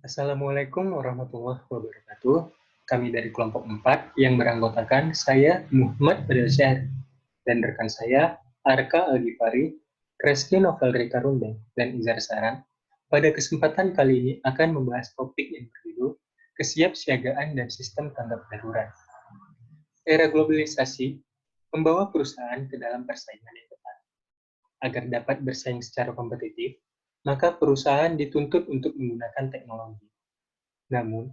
Assalamualaikum warahmatullahi wabarakatuh. Kami dari kelompok 4 yang beranggotakan saya Muhammad Fadil Syahri dan rekan saya Arka Al-Ghifari, Kresni Novel Rika Rundeng, dan Izar Saran. Pada kesempatan kali ini akan membahas topik yang berjudul Kesiapsiagaan dan Sistem Tanggap Darurat. Era globalisasi membawa perusahaan ke dalam persaingan yang ketat. Agar dapat bersaing secara kompetitif, maka perusahaan dituntut untuk menggunakan teknologi. Namun,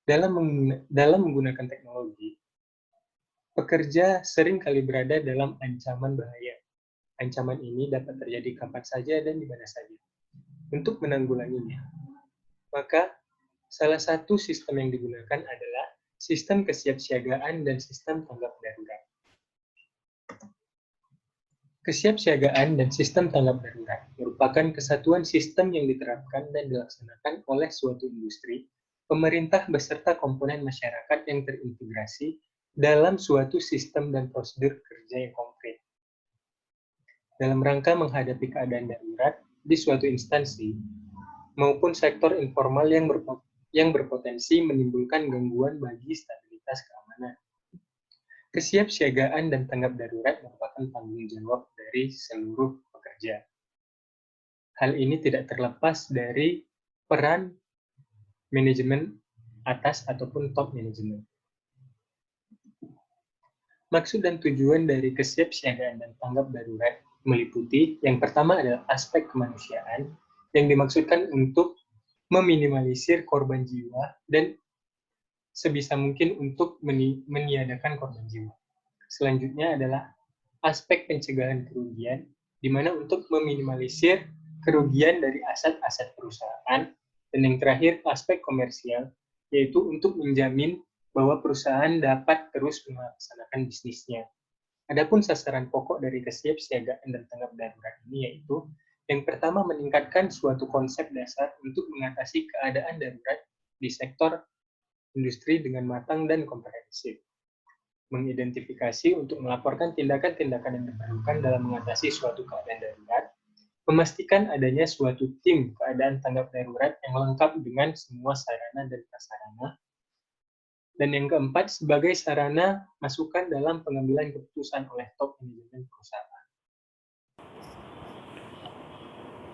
dalam menggunakan teknologi, pekerja sering kali berada dalam ancaman bahaya. Ancaman ini dapat terjadi kapan saja dan di mana saja. Untuk menanggulanginya, maka salah satu sistem yang digunakan adalah sistem kesiapsiagaan dan sistem tanggap darurat. Kesiapsiagaan dan sistem tanggap darurat merupakan kesatuan sistem yang diterapkan dan dilaksanakan oleh suatu industri, pemerintah beserta komponen masyarakat yang terintegrasi dalam suatu sistem dan prosedur kerja yang konkret. Dalam rangka menghadapi keadaan darurat di suatu instansi maupun sektor informal yang berpotensi menimbulkan gangguan bagi stabilitas keamanan. Kesiapsiagaan dan tanggap darurat merupakan tanggung jawab dari seluruh pekerja. Hal ini tidak terlepas dari peran manajemen atas ataupun top manajemen. Maksud dan tujuan dari kesiapsiagaan dan tanggap darurat meliputi yang pertama adalah aspek kemanusiaan yang dimaksudkan untuk meminimalisir korban jiwa dan sebisa mungkin untuk meniadakan korban jiwa. Selanjutnya adalah aspek pencegahan kerugian, di mana untuk meminimalisir kerugian dari aset-aset perusahaan. Dan yang terakhir, aspek komersial, yaitu untuk menjamin bahwa perusahaan dapat terus melaksanakan bisnisnya. Adapun sasaran pokok dari kesiapsiagaan dan tanggap darurat ini yaitu yang pertama meningkatkan suatu konsep dasar untuk mengatasi keadaan darurat di sektor industri dengan matang dan komprehensif. Mengidentifikasi untuk melaporkan tindakan-tindakan yang diperlukan dalam mengatasi suatu keadaan darurat, memastikan adanya suatu tim keadaan tanggap darurat yang lengkap dengan semua sarana dan prasarana, dan yang keempat sebagai sarana masukan dalam pengambilan keputusan oleh top manajemen perusahaan.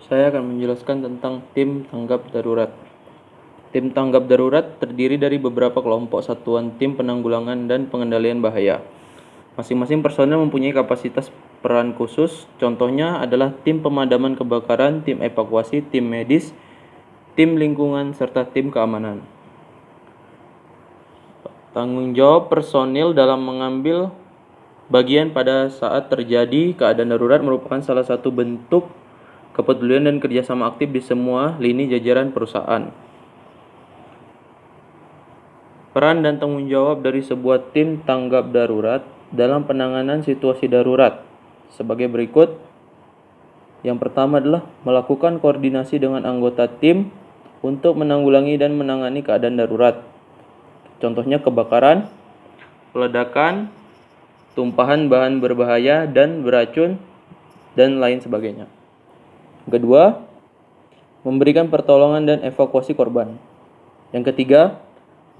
Saya akan menjelaskan tentang tim tanggap darurat. Tim tanggap darurat terdiri dari beberapa kelompok satuan tim penanggulangan dan pengendalian bahaya. Masing-masing personel mempunyai kapasitas peran khusus, contohnya adalah tim pemadaman kebakaran, tim evakuasi, tim medis, tim lingkungan, serta tim keamanan. Tanggung jawab personil dalam mengambil bagian pada saat terjadi keadaan darurat merupakan salah satu bentuk kepedulian dan kerjasama aktif di semua lini jajaran perusahaan. Peran dan tanggung jawab dari sebuah tim tanggap darurat dalam penanganan situasi darurat sebagai berikut. Yang pertama adalah melakukan koordinasi dengan anggota tim untuk menanggulangi dan menangani keadaan darurat. Contohnya kebakaran, peledakan, tumpahan bahan berbahaya dan beracun, dan lain sebagainya. Kedua, memberikan pertolongan dan evakuasi korban. Yang ketiga,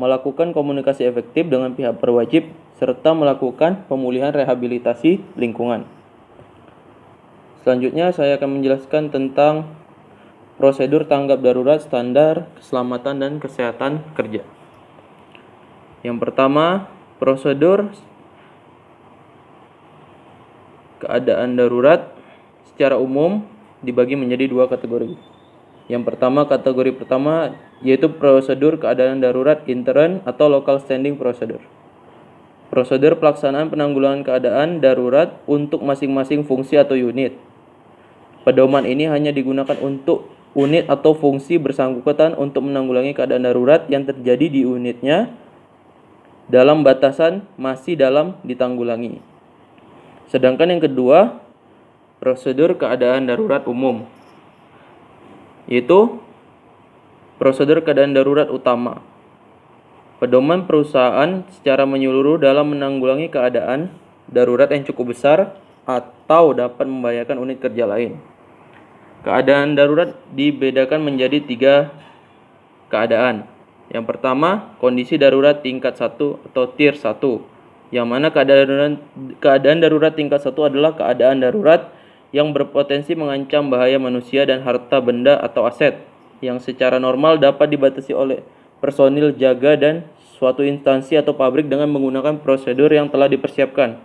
melakukan komunikasi efektif dengan pihak berwajib serta melakukan pemulihan rehabilitasi lingkungan. Selanjutnya saya akan menjelaskan tentang prosedur tanggap darurat standar keselamatan dan kesehatan kerja. Yang pertama, prosedur keadaan darurat secara umum dibagi menjadi dua kategori. Yang pertama, kategori pertama yaitu prosedur keadaan darurat intern atau local standing procedure. Prosedur pelaksanaan penanggulangan keadaan darurat untuk masing-masing fungsi atau unit. Pedoman ini hanya digunakan untuk unit atau fungsi bersangkutan untuk menanggulangi keadaan darurat yang terjadi di unitnya dalam batasan masih dalam ditanggulangi. Sedangkan yang kedua, prosedur keadaan darurat umum, yaitu prosedur keadaan darurat utama. Pedoman perusahaan secara menyeluruh dalam menanggulangi keadaan darurat yang cukup besar atau dapat membahayakan unit kerja lain. Keadaan darurat dibedakan menjadi 3 keadaan. Yang pertama, kondisi darurat tingkat 1 atau tier 1, yang mana keadaan darurat tingkat 1 adalah keadaan darurat yang berpotensi mengancam bahaya manusia dan harta benda atau aset, yang secara normal dapat dibatasi oleh personil jaga dan suatu instansi atau pabrik dengan menggunakan prosedur yang telah dipersiapkan.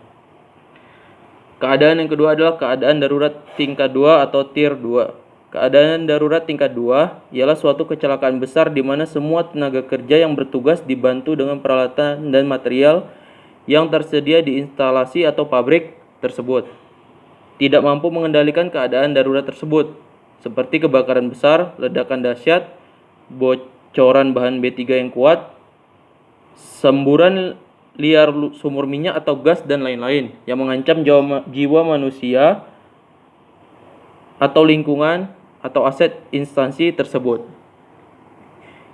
Keadaan yang kedua adalah keadaan darurat tingkat 2 atau tier 2. Keadaan darurat tingkat 2 ialah suatu kecelakaan besar di mana semua tenaga kerja yang bertugas dibantu dengan peralatan dan material yang tersedia di instalasi atau pabrik tersebut tidak mampu mengendalikan keadaan darurat tersebut, seperti kebakaran besar, ledakan dahsyat, bocoran bahan B3 yang kuat, semburan liar sumur minyak atau gas, dan lain-lain yang mengancam jiwa manusia atau lingkungan atau aset instansi tersebut.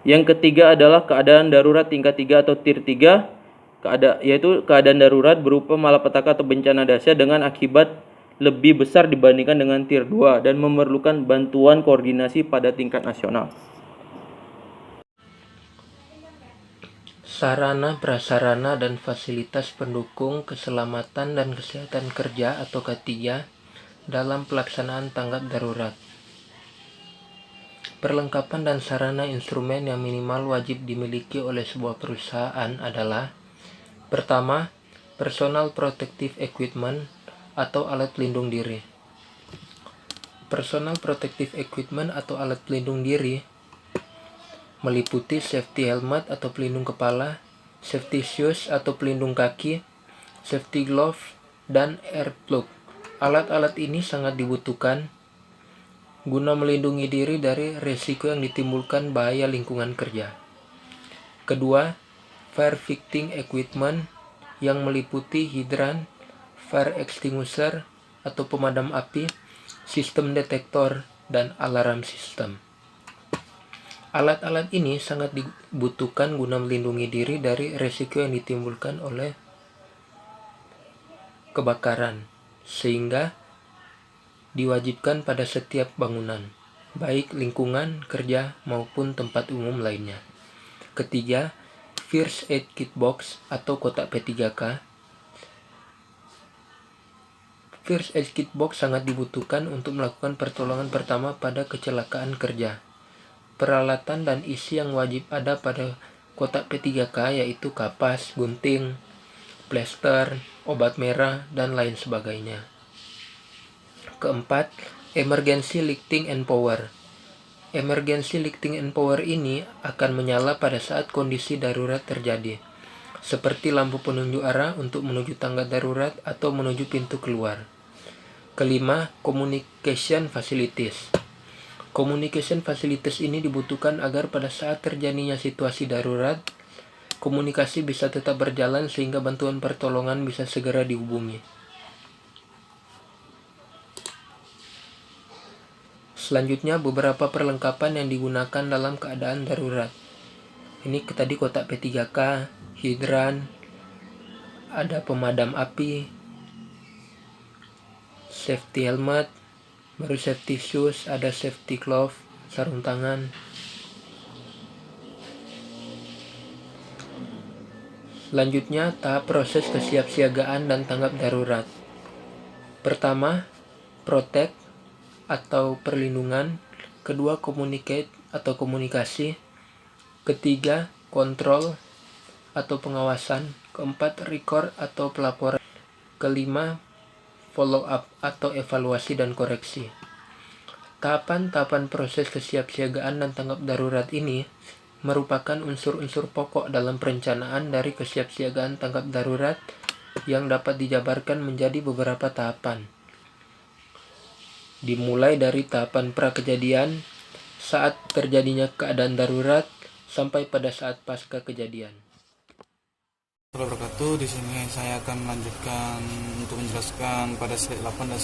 Yang ketiga adalah keadaan darurat tingkat 3 atau tier 3, yaitu keadaan darurat berupa malapetaka atau bencana dahsyat dengan akibat lebih besar dibandingkan dengan tier 2 dan memerlukan bantuan koordinasi pada tingkat nasional. Sarana, prasarana, dan fasilitas pendukung keselamatan dan kesehatan kerja atau K3 dalam pelaksanaan tanggap darurat. Perlengkapan dan sarana instrumen yang minimal wajib dimiliki oleh sebuah perusahaan adalah: pertama, personal protective equipment atau alat pelindung diri. Personal protective equipment atau alat pelindung diri meliputi safety helmet atau pelindung kepala, safety shoes atau pelindung kaki, safety glove, dan earplug. Alat-alat ini sangat dibutuhkan guna melindungi diri dari risiko yang ditimbulkan bahaya lingkungan kerja. Kedua, fire fighting equipment yang meliputi hidran, fire extinguisher atau pemadam api, sistem detektor, dan alarm system. Alat-alat ini sangat dibutuhkan guna melindungi diri dari risiko yang ditimbulkan oleh kebakaran, sehingga diwajibkan pada setiap bangunan, baik lingkungan kerja maupun tempat umum lainnya. Ketiga, First Aid Kit Box atau kotak P3K. First Aid Kit Box sangat dibutuhkan untuk melakukan pertolongan pertama pada kecelakaan kerja. Peralatan dan isi yang wajib ada pada kotak P3K yaitu kapas, gunting, plester, obat merah, dan lain sebagainya. Keempat, Emergency Lighting and Power. Emergency Lighting and Power ini akan menyala pada saat kondisi darurat terjadi, seperti lampu penunjuk arah untuk menuju tangga darurat atau menuju pintu keluar. Kelima, Communication Facilities. Communication Facilities ini dibutuhkan agar pada saat terjadinya situasi darurat, komunikasi bisa tetap berjalan sehingga bantuan pertolongan bisa segera dihubungi. Selanjutnya, beberapa perlengkapan yang digunakan dalam keadaan darurat. Ini tadi kotak P3K, hidran, ada pemadam api, safety helmet, baru safety shoes, ada safety glove, sarung tangan. Selanjutnya, tahap proses kesiapsiagaan dan tanggap darurat. Pertama, protect atau perlindungan. Kedua, communicate atau komunikasi. Ketiga, kontrol atau pengawasan. Keempat, record atau pelaporan. Kelima, follow up atau evaluasi dan koreksi. Tahapan-tahapan proses kesiapsiagaan dan tanggap darurat ini merupakan unsur-unsur pokok dalam perencanaan dari kesiapsiagaan tanggap darurat yang dapat dijabarkan menjadi beberapa tahapan. Dimulai dari tahapan pra-kejadian, saat terjadinya keadaan darurat, sampai pada saat pasca kejadian. Assalamualaikum warahmatullahi wabarakatuh. Di sini saya akan melanjutkan untuk menjelaskan pada slide 8 dan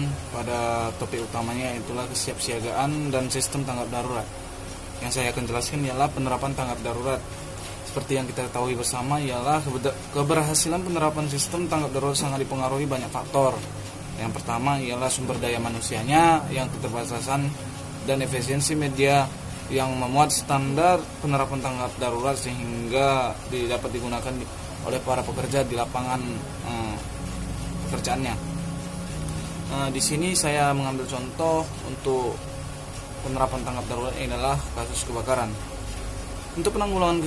9 pada topik utamanya, itulah kesiapsiagaan dan sistem tanggap darurat. Yang saya akan jelaskan ialah penerapan tanggap darurat. Seperti yang kita ketahui bersama ialah keberhasilan penerapan sistem tanggap darurat sangat dipengaruhi banyak faktor. Yang pertama ialah sumber daya manusianya, yang keterbatasan dan efisiensi media yang memuat standar penerapan tanggap darurat sehingga dapat digunakan oleh para pekerja di lapangan pekerjaannya. Di sini saya mengambil contoh untuk penerapan tanggap darurat ini adalah kasus kebakaran. Untuk penanggulangan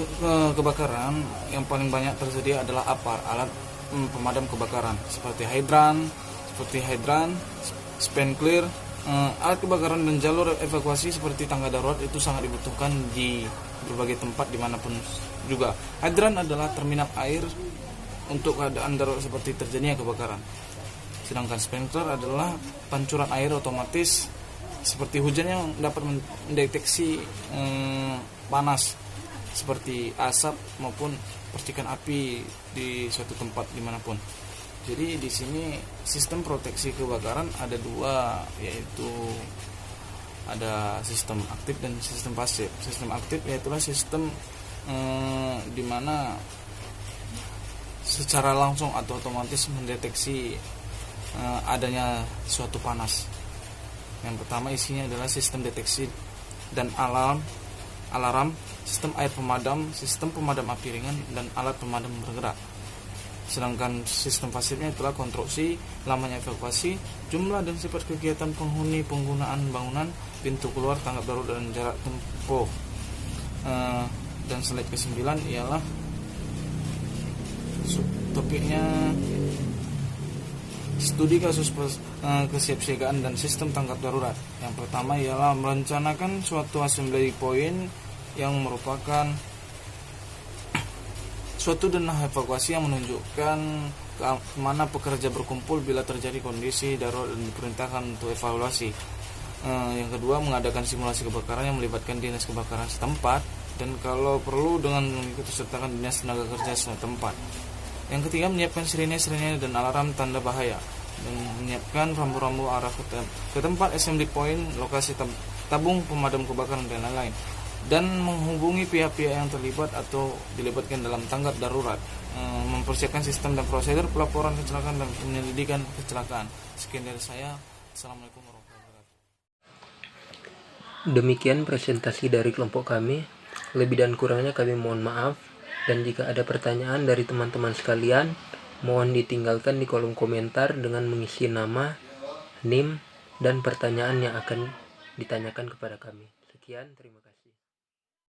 kebakaran yang paling banyak tersedia adalah APAR, alat pemadam kebakaran, seperti hidran, sprinkler, alat kebakaran dan jalur evakuasi seperti tangga darurat itu sangat dibutuhkan di berbagai tempat dimanapun juga. Hidran adalah terminal air untuk keadaan darurat seperti terjadinya kebakaran. Sedangkan sprinkler adalah pancuran air otomatis seperti hujan yang dapat mendeteksi panas seperti asap maupun percikan api di suatu tempat dimanapun. Jadi di sini sistem proteksi kebakaran ada dua, yaitu ada sistem aktif dan sistem pasif. Sistem aktif yaitulah sistem di mana secara langsung atau otomatis mendeteksi adanya suatu panas. Yang pertama isinya adalah sistem deteksi dan alarm, sistem air pemadam, sistem pemadam api ringan, dan alat pemadam bergerak. Sedangkan sistem pasifnya itulah konstruksi, lamanya evakuasi, jumlah dan sifat kegiatan penghuni, penggunaan bangunan, pintu keluar, tanggap darurat, dan jarak tempuh. Dan slide ke-9 ialah topiknya studi kasus kesiapsiagaan dan sistem tanggap darurat. Yang pertama ialah merencanakan suatu assembly point yang merupakan suatu denah evakuasi yang menunjukkan kemana pekerja berkumpul bila terjadi kondisi darurat dan diperintahkan untuk evaluasi. Yang kedua, mengadakan simulasi kebakaran yang melibatkan dinas kebakaran setempat dan kalau perlu dengan mengikuti sertakan dinas tenaga kerja setempat. Yang ketiga, menyiapkan sirene dan alarm tanda bahaya dan menyiapkan rambu-rambu arah ke tempat assembly point, lokasi tabung pemadam kebakaran dan lain-lain, dan menghubungi pihak-pihak yang terlibat atau dilibatkan dalam tanggap darurat, mempersiapkan sistem dan prosedur pelaporan kecelakaan dan penyelidikan kecelakaan. Sekian dari saya. Assalamualaikum warahmatullahi wabarakatuh. Demikian presentasi dari kelompok kami. Lebih dan kurangnya kami mohon maaf. Dan jika ada pertanyaan dari teman-teman sekalian, mohon ditinggalkan di kolom komentar dengan mengisi nama, NIM, dan pertanyaan yang akan ditanyakan kepada kami. Sekian, terima kasih.